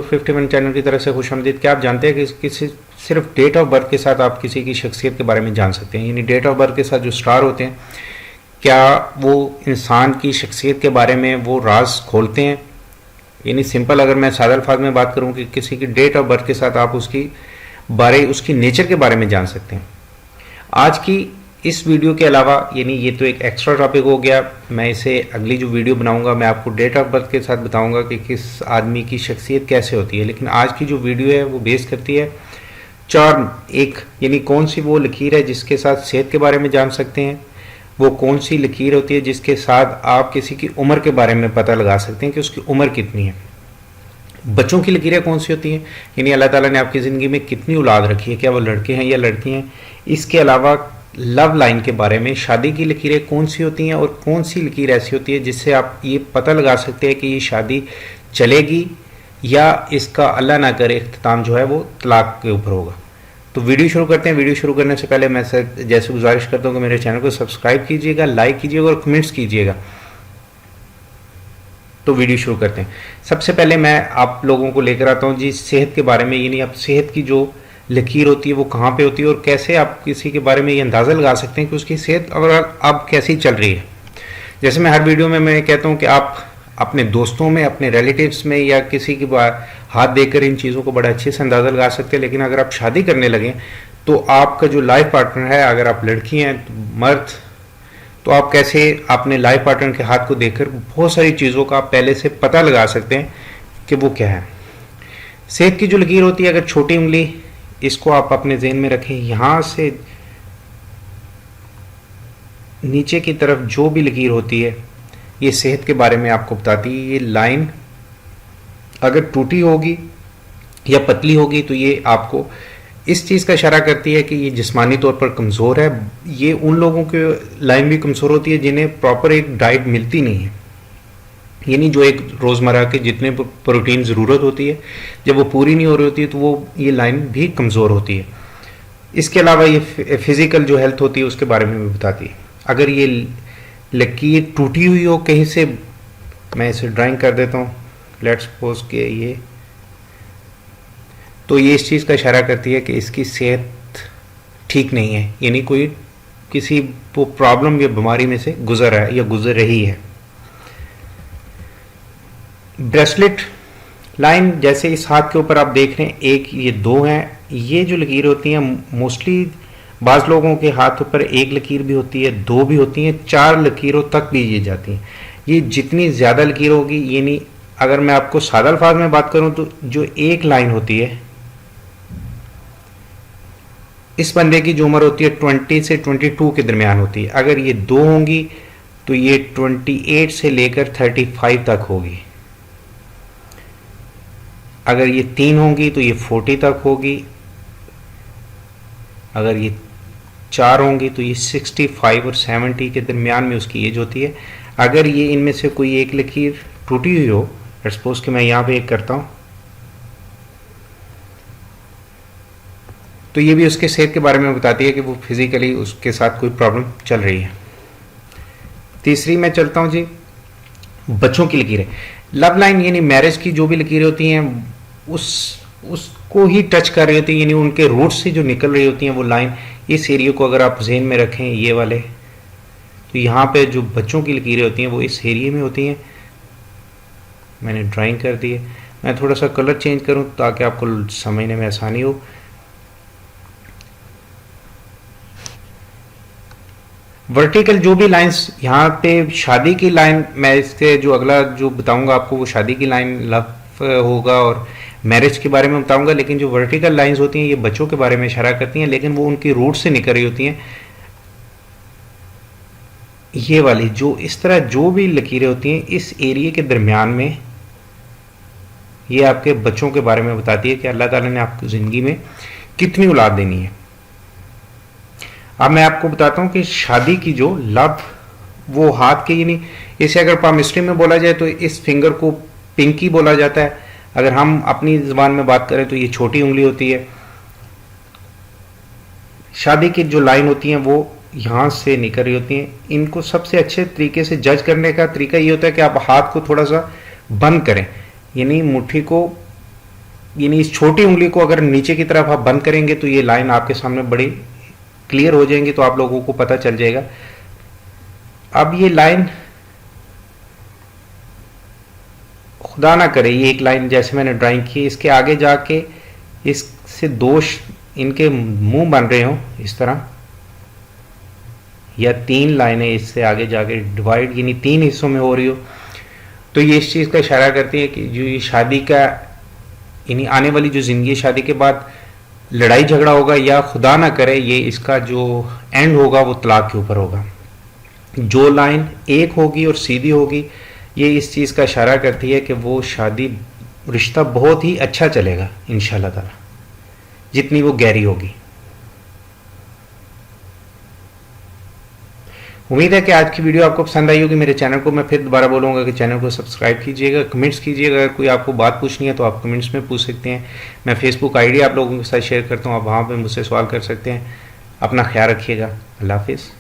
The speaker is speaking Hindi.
51 चैनल की तरफ से खुशामदीद। क्या आप जानते हैं कि किसी सिर्फ डेट ऑफ बर्थ के साथ आप किसी की शख्सियत के बारे में जान सकते हैं? यानी डेट ऑफ बर्थ के साथ जो स्टार होते हैं, क्या वो इंसान की शख्सियत के बारे में वो राज खोलते हैं? यानी सिंपल अगर मैं सादा अल्फाज में बात करूं कि किसी की डेट ऑफ बर्थ के साथ आप उसकी नेचर के बारे में जान सकते हैं। आज की इस वीडियो के अलावा, यानी ये तो एक एक्स्ट्रा टॉपिक हो गया, मैं इसे अगली जो वीडियो बनाऊंगा मैं आपको डेट ऑफ बर्थ के साथ बताऊंगा कि किस आदमी की शख्सियत कैसे होती है। लेकिन आज की जो वीडियो है वो बेस करती है चार्म, एक यानी कौन सी वो लकीर है जिसके साथ सेहत के बारे में जान सकते हैं, वो कौन सी लकीर होती है जिसके साथ आप किसी की उम्र के बारे में पता लगा सकते हैं कि उसकी उम्र कितनी है। बच्चों की लकीरें कौन सी होती हैं, यानी अल्लाह ताला ने आपकी ज़िंदगी में कितनी औलाद रखी है, क्या वो लड़के हैं या लड़की हैं। इसके अलावा लव लाइन के बारे में, शादी की लकीरें कौन सी होती हैं और कौन सी लकीर ऐसी होती है जिससे आप ये पता लगा सकते हैं कि ये शादी चलेगी या इसका अल्लाह ना करे इख्तिताम जो है वो तलाक के ऊपर होगा। तो वीडियो शुरू करते हैं। वीडियो शुरू करने से पहले मैं जैसे गुजारिश करता हूँ कि मेरे चैनल को सब्सक्राइब कीजिएगा, लाइक कीजिएगा और कमेंट्स कीजिएगा। तो वीडियो शुरू करते हैं। सबसे पहले मैं आप लोगों को लेकर आता हूँ जी सेहत के बारे में, यानी आप सेहत की जो लकीर होती है वो कहाँ पे होती है और कैसे आप किसी के बारे में ये अंदाज़ा लगा सकते हैं कि उसकी सेहत अब कैसी चल रही है। जैसे मैं हर वीडियो में मैं कहता हूँ कि आप अपने दोस्तों में, अपने रिलेटिव्स में या किसी के हाथ देकर इन चीज़ों को बड़ा अच्छे से अंदाज़ा लगा सकते हैं। लेकिन अगर आप शादी करने लगें तो आपका जो लाइफ पार्टनर है, अगर आप लड़की हैं मर्द, तो आप कैसे अपने लाइफ पार्टनर के हाथ को देखकर बहुत सारी चीज़ों का आप पहले से पता लगा सकते हैं कि वो क्या है। सेहत की जो लकीर होती है, अगर छोटी उंगली, इसको आप अपने ज़हन में रखें, यहाँ से नीचे की तरफ जो भी लकीर होती है ये सेहत के बारे में आपको बताती है। ये लाइन अगर टूटी होगी या पतली होगी तो ये आपको इस चीज़ का इशारा करती है कि ये जिस्मानी तौर पर कमज़ोर है। ये उन लोगों के लाइन भी कमज़ोर होती है जिन्हें प्रॉपर एक डाइट मिलती नहीं है, यानी जो एक रोज़मर्रा के जितने प्रोटीन ज़रूरत होती है जब वो पूरी नहीं हो रही होती है तो वो ये लाइन भी कमज़ोर होती है। इसके अलावा ये फिज़िकल जो हेल्थ होती है उसके बारे में भी बताती है। अगर ये लकीर टूटी हुई हो कहीं से, मैं इसे ड्राइंग कर देता हूँ, लेट्स सपोज के ये, तो ये इस चीज़ का इशारा करती है कि इसकी सेहत ठीक नहीं है, यानी कोई किसी वो प्रॉब्लम या बीमारी में से गुजर रहा है या गुजर रही है। ब्रेसलेट लाइन, जैसे इस हाथ के ऊपर आप देख रहे हैं, एक ये दो हैं, ये जो लकीर होती हैं मोस्टली बाज़ लोगों के हाथों पर एक लकीर भी होती है, दो भी होती हैं, 4 लकीरों तक भी ये जाती हैं। ये जितनी ज़्यादा लकीर होगी, यानी अगर मैं आपको सादा अल्फाज में बात करूं तो जो एक लाइन होती है, इस बंदे की जो उम्र होती है 20 से 22 के दरमियान होती है। अगर ये 2 होंगी तो ये 28 से लेकर 35 तक होगी। अगर ये 3 होंगी तो ये 40 तक होगी। अगर ये 4 होंगी तो ये 65 और 70 के दरमियान में उसकी एज होती है। अगर ये इनमें से कोई एक लकीर टूटी हुई हो, सपोज कि मैं यहाँ पे एक करता हूँ, तो ये भी उसके सेहत के बारे में बताती है कि वो फिजिकली उसके साथ कोई प्रॉब्लम चल रही है। तीसरी मैं चलता हूँ जी बच्चों की लकीरें। लव लाइन यानी मैरिज की जो भी लकीरें होती हैं उसको ही टच कर रही होती है, यानी उनके रूट से जो निकल रही होती हैं वो लाइन। इस एरिया को अगर आप जहन में रखें, ये वाले, तो यहाँ पे जो बच्चों की लकीरें होती हैं वो इस एरिया में होती हैं। मैंने ड्राइंग कर दी है, मैं थोड़ा सा कलर चेंज करूँ ताकि आपको समझने में आसानी हो। वर्टिकल जो भी लाइंस यहाँ पे शादी की लाइन, मैं इसके जो अगला जो बताऊंगा आपको वो शादी की लाइन लव होगा और मैरिज के बारे में बताऊंगा। लेकिन जो वर्टिकल लाइंस होती हैं ये बच्चों के बारे में इशारा करती हैं, लेकिन वो उनकी रूट से निकल रही होती हैं। ये वाली जो इस तरह जो भी लकीरें होती हैं इस एरिया के दरमियान में, ये आपके बच्चों के बारे में बताती है कि अल्लाह ताला ने आपको ज़िंदगी में कितनी औलाद देनी है। अब मैं आपको बताता हूँ कि शादी की जो लव, वो हाथ के, यानी इसे अगर पामिस्ट्री में बोला जाए तो इस फिंगर को पिंकी बोला जाता है। अगर हम अपनी ज़बान में बात करें तो ये छोटी उंगली होती है। शादी की जो लाइन होती हैं वो यहाँ से निकल रही होती हैं। इनको सबसे अच्छे तरीके से जज करने का तरीका ये होता है कि आप हाथ को थोड़ा सा बंद करें, यानी मुट्ठी को यानी इस छोटी उंगली को अगर नीचे की तरफ आप बंद करेंगे तो ये लाइन आपके सामने बड़ी क्लियर हो जाएंगी, तो आप लोगों को पता चल जाएगा। अब ये लाइन, खुदा ना करे ये एक लाइन जैसे मैंने ड्राइंग की, इसके आगे जाके इससे दो इनके मुंह बन रहे हो इस तरह, या 3 लाइनें इससे आगे जाके डिवाइड यानी 3 हिस्सों में हो रही हो, तो ये इस चीज़ का इशारा करती है कि जो ये शादी का यानी आने वाली जो ज़िंदगी, शादी के बाद लड़ाई झगड़ा होगा, या खुदा ना करे ये इसका जो एंड होगा वो तलाक के ऊपर होगा। जो लाइन एक होगी और सीधी होगी, ये इस चीज़ का इशारा करती है कि वो शादी रिश्ता बहुत ही अच्छा चलेगा इंशाल्लाह ताला, जितनी वो गहरी होगी। उम्मीद है कि आज की वीडियो आपको पसंद आई होगी। मेरे चैनल को मैं फिर दोबारा बोलूँगा कि चैनल को सब्सक्राइब कीजिएगा, कमेंट्स कीजिएगा। अगर कोई आपको बात पूछनी है तो आप कमेंट्स में पूछ सकते हैं। मैं फेसबुक आईडी आप लोगों के साथ शेयर करता हूँ, आप वहाँ पे मुझसे सवाल कर सकते हैं। अपना ख्याल रखिएगा। अल्लाह हाफिज़।